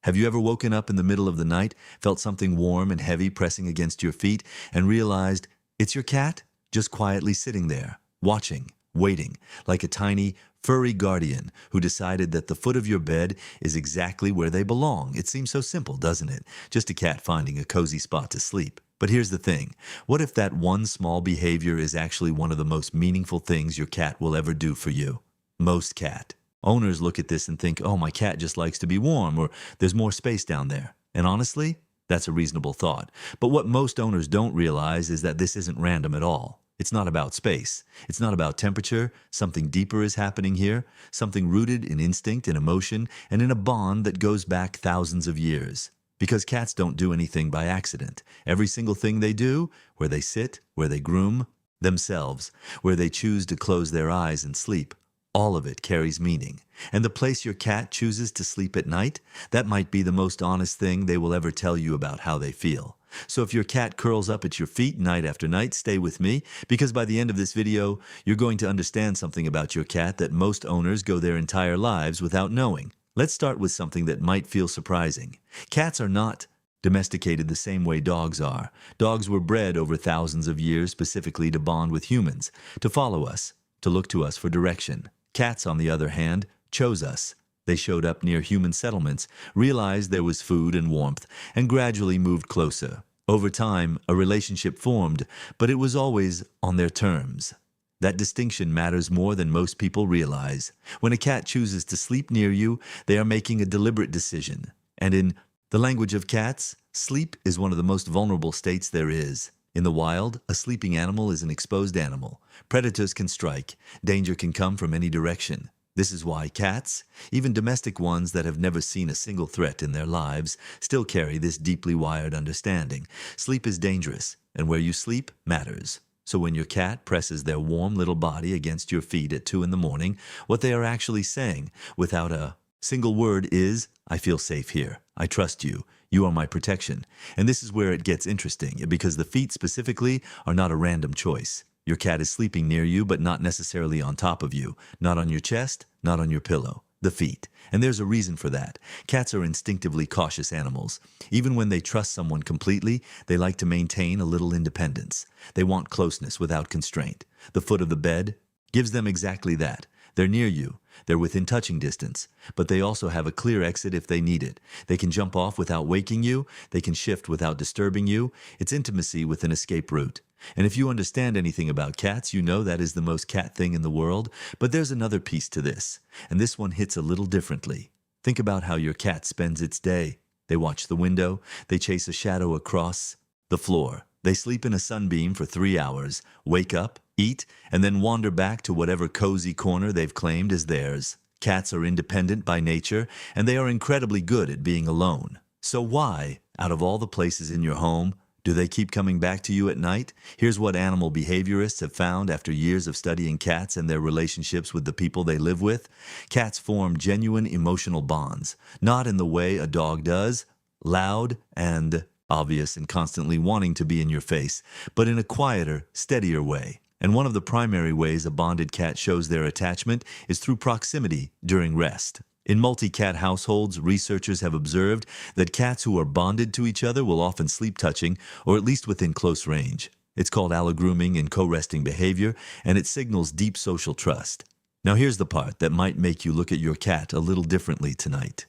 Have you ever woken up in the middle of the night, felt something warm and heavy pressing against your feet, and realized it's your cat just quietly sitting there, watching, waiting, like a tiny, furry guardian who decided that the foot of your bed is exactly where they belong? It seems so simple, doesn't it? Just a cat finding a cozy spot to sleep. But here's the thing. What if that one small behavior is actually one of the most meaningful things your cat will ever do for you? Most cat owners look at this and think, oh, my cat just likes to be warm, or there's more space down there. And honestly, that's a reasonable thought. But what most owners don't realize is that this isn't random at all. It's not about space. It's not about temperature. Something deeper is happening here, something rooted in instinct and emotion and in a bond that goes back thousands of years. Because cats don't do anything by accident. Every single thing they do, where they sit, where they groom themselves, where they choose to close their eyes and sleep, all of it carries meaning. And the place your cat chooses to sleep at night, that might be the most honest thing they will ever tell you about how they feel. So if your cat curls up at your feet night after night, stay with me, because by the end of this video, you're going to understand something about your cat that most owners go their entire lives without knowing. Let's start with something that might feel surprising. Cats are not domesticated the same way dogs are. Dogs were bred over thousands of years specifically to bond with humans, to follow us, to look to us for direction. Cats, on the other hand, chose us. They showed up near human settlements, realized there was food and warmth, and gradually moved closer. Over time, a relationship formed, but it was always on their terms. That distinction matters more than most people realize. When a cat chooses to sleep near you, they are making a deliberate decision. And in the language of cats, sleep is one of the most vulnerable states there is. In the wild, a sleeping animal is an exposed animal. Predators can strike. Danger can come from any direction. This is why cats, even domestic ones that have never seen a single threat in their lives, still carry this deeply wired understanding. Sleep is dangerous, and where you sleep matters. So when your cat presses their warm little body against your feet at 2 in the morning, what they are actually saying, without a single word, is, I feel safe here. I trust you. You are my protection. And this is where it gets interesting, because the feet specifically are not a random choice. Your cat is sleeping near you, but not necessarily on top of you. Not on your chest, not on your pillow. The feet. And there's a reason for that. Cats are instinctively cautious animals. Even when they trust someone completely, they like to maintain a little independence. They want closeness without constraint. The foot of the bed gives them exactly that. They're near you. They're within touching distance, but they also have a clear exit if they need it. They can jump off without waking you. They can shift without disturbing you. It's intimacy with an escape route. And if you understand anything about cats, you know that is the most cat thing in the world. But there's another piece to this, and this one hits a little differently. Think about how your cat spends its day. They watch the window. They chase a shadow across the floor. They sleep in a sunbeam for 3 hours, wake up, eat, and then wander back to whatever cozy corner they've claimed as theirs. Cats are independent by nature, and they are incredibly good at being alone. So why, out of all the places in your home, do they keep coming back to you at night? Here's what animal behaviorists have found after years of studying cats and their relationships with the people they live with. Cats form genuine emotional bonds, not in the way a dog does, loud and obvious and constantly wanting to be in your face, but in a quieter, steadier way. And one of the primary ways a bonded cat shows their attachment is through proximity during rest. In multi-cat households, researchers have observed that cats who are bonded to each other will often sleep touching, or at least within close range. It's called allogrooming and co-resting behavior, and it signals deep social trust. Now here's the part that might make you look at your cat a little differently tonight.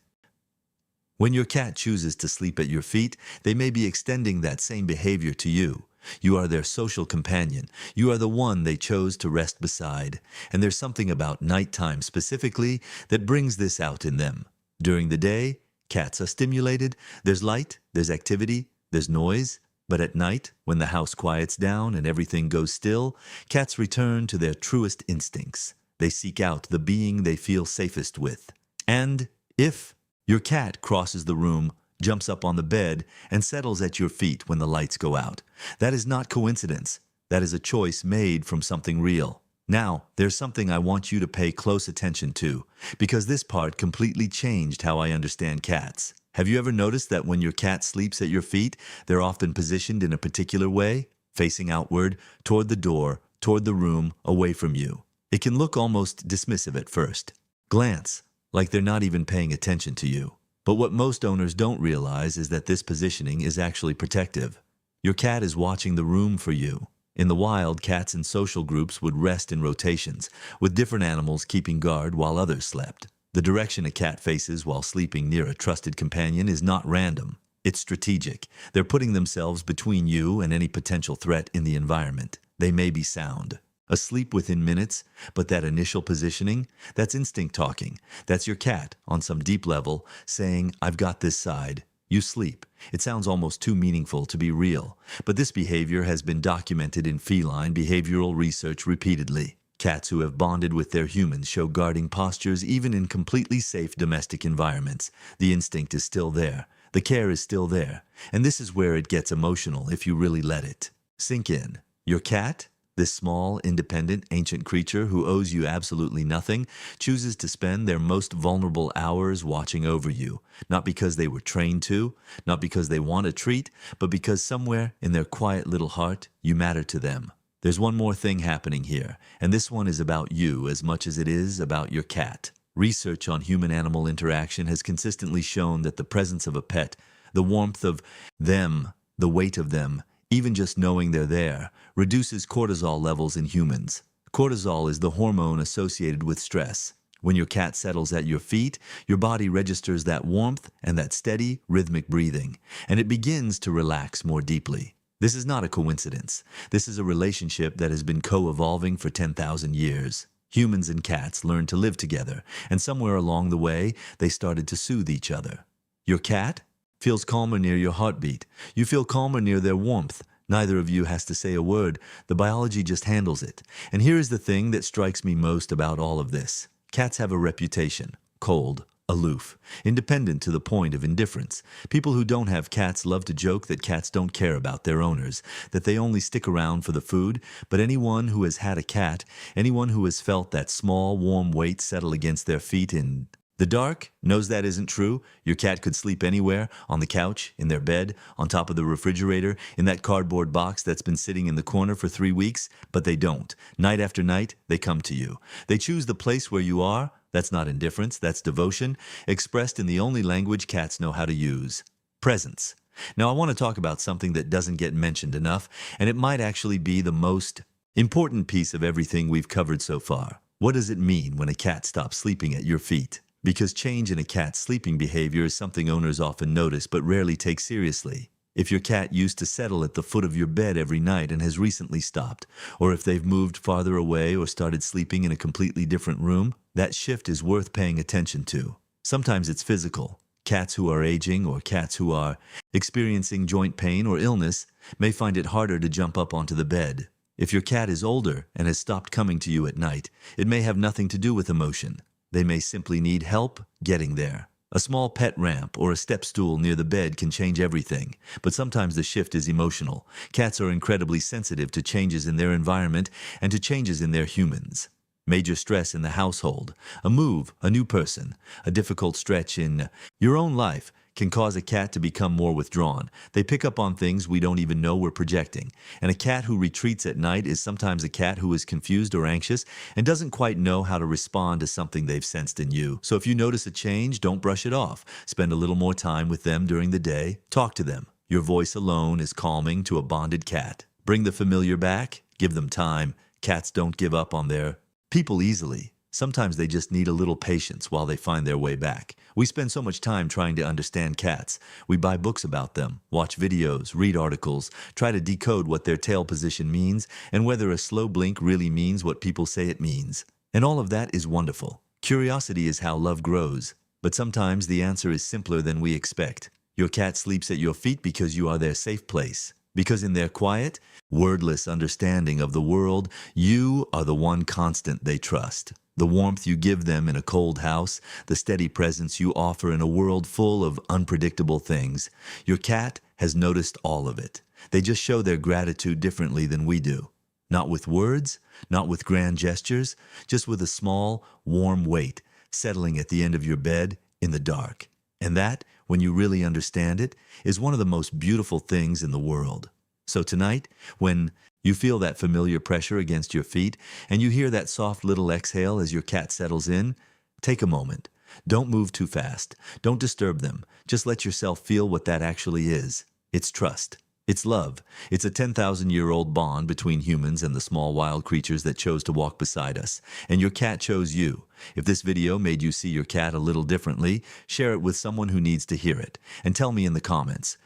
When your cat chooses to sleep at your feet, they may be extending that same behavior to you. You are their social companion. You are the one they chose to rest beside. And there's something about nighttime specifically that brings this out in them. During the day, cats are stimulated. There's light, there's activity, there's noise. But at night, when the house quiets down and everything goes still, cats return to their truest instincts. They seek out the being they feel safest with. And if your cat crosses the room, jumps up on the bed, and settles at your feet when the lights go out, that is not coincidence. That is a choice made from something real. Now, there's something I want you to pay close attention to, because this part completely changed how I understand cats. Have you ever noticed that when your cat sleeps at your feet, they're often positioned in a particular way, facing outward, toward the door, toward the room, away from you? It can look almost dismissive at first. Glance, like they're not even paying attention to you. But what most owners don't realize is that this positioning is actually protective. Your cat is watching the room for you. In the wild, cats in social groups would rest in rotations, with different animals keeping guard while others slept. The direction a cat faces while sleeping near a trusted companion is not random. It's strategic. They're putting themselves between you and any potential threat in the environment. They may be sound, asleep within minutes, but that initial positioning, that's instinct talking. That's your cat, on some deep level, saying, "I've got this side." You sleep. It sounds almost too meaningful to be real, but this behavior has been documented in feline behavioral research repeatedly. Cats who have bonded with their humans show guarding postures even in completely safe domestic environments. The instinct is still there. The care is still there. And this is where it gets emotional if you really let it sink in. Your cat, this small, independent, ancient creature who owes you absolutely nothing, chooses to spend their most vulnerable hours watching over you, not because they were trained to, not because they want a treat, but because somewhere in their quiet little heart, you matter to them. There's one more thing happening here, and this one is about you as much as it is about your cat. Research on human-animal interaction has consistently shown that the presence of a pet, the warmth of them, the weight of them, even just knowing they're there, reduces cortisol levels in humans. Cortisol is the hormone associated with stress. When your cat settles at your feet, your body registers that warmth and that steady, rhythmic breathing, and it begins to relax more deeply. This is not a coincidence. This is a relationship that has been co-evolving for 10,000 years. Humans and cats learned to live together, and somewhere along the way, they started to soothe each other. Your cat feels calmer near your heartbeat. You feel calmer near their warmth. Neither of you has to say a word. The biology just handles it. And here is the thing that strikes me most about all of this. Cats have a reputation: cold, aloof, independent to the point of indifference. People who don't have cats love to joke that cats don't care about their owners, that they only stick around for the food, but anyone who has had a cat, anyone who has felt that small, warm weight settle against their feet in the dark knows that isn't true. Your cat could sleep anywhere, on the couch, in their bed, on top of the refrigerator, in that cardboard box that's been sitting in the corner for 3 weeks, but they don't. Night after night, they come to you. They choose the place where you are. That's not indifference, that's devotion, expressed in the only language cats know how to use: presence. Now I want to talk about something that doesn't get mentioned enough, and it might actually be the most important piece of everything we've covered so far. What does it mean when a cat stops sleeping at your feet? Because change in a cat's sleeping behavior is something owners often notice but rarely take seriously. If your cat used to settle at the foot of your bed every night and has recently stopped, or if they've moved farther away or started sleeping in a completely different room, that shift is worth paying attention to. Sometimes it's physical. Cats who are aging or cats who are experiencing joint pain or illness may find it harder to jump up onto the bed. If your cat is older and has stopped coming to you at night, it may have nothing to do with emotion. They may simply need help getting there. A small pet ramp or a step stool near the bed can change everything, but sometimes the shift is emotional. Cats are incredibly sensitive to changes in their environment and to changes in their humans. Major stress in the household, a move, a new person, a difficult stretch in your own life can cause a cat to become more withdrawn. They pick up on things we don't even know we're projecting. And a cat who retreats at night is sometimes a cat who is confused or anxious and doesn't quite know how to respond to something they've sensed in you. So if you notice a change, don't brush it off. Spend a little more time with them during the day. Talk to them. Your voice alone is calming to a bonded cat. Bring the familiar back. Give them time. Cats don't give up on their people easily. Sometimes they just need a little patience while they find their way back. We spend so much time trying to understand cats. We buy books about them, watch videos, read articles, try to decode what their tail position means and whether a slow blink really means what people say it means. And all of that is wonderful. Curiosity is how love grows. But sometimes the answer is simpler than we expect. Your cat sleeps at your feet because you are their safe place. Because in their quiet, wordless understanding of the world, you are the one constant they trust. The warmth you give them in a cold house, the steady presence you offer in a world full of unpredictable things. Your cat has noticed all of it. They just show their gratitude differently than we do. Not with words, not with grand gestures, just with a small, warm weight settling at the end of your bed in the dark. And that, when you really understand it, is one of the most beautiful things in the world. So tonight, when you feel that familiar pressure against your feet, and you hear that soft little exhale as your cat settles in, take a moment. Don't move too fast. Don't disturb them. Just let yourself feel what that actually is. It's trust. It's love. It's a 10,000-year-old bond between humans and the small wild creatures that chose to walk beside us. And your cat chose you. If this video made you see your cat a little differently, share it with someone who needs to hear it. And tell me in the comments.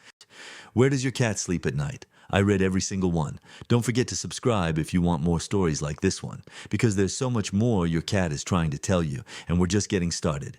Where does your cat sleep at night? I read every single one. Don't forget to subscribe if you want more stories like this one, because there's so much more your cat is trying to tell you, and we're just getting started.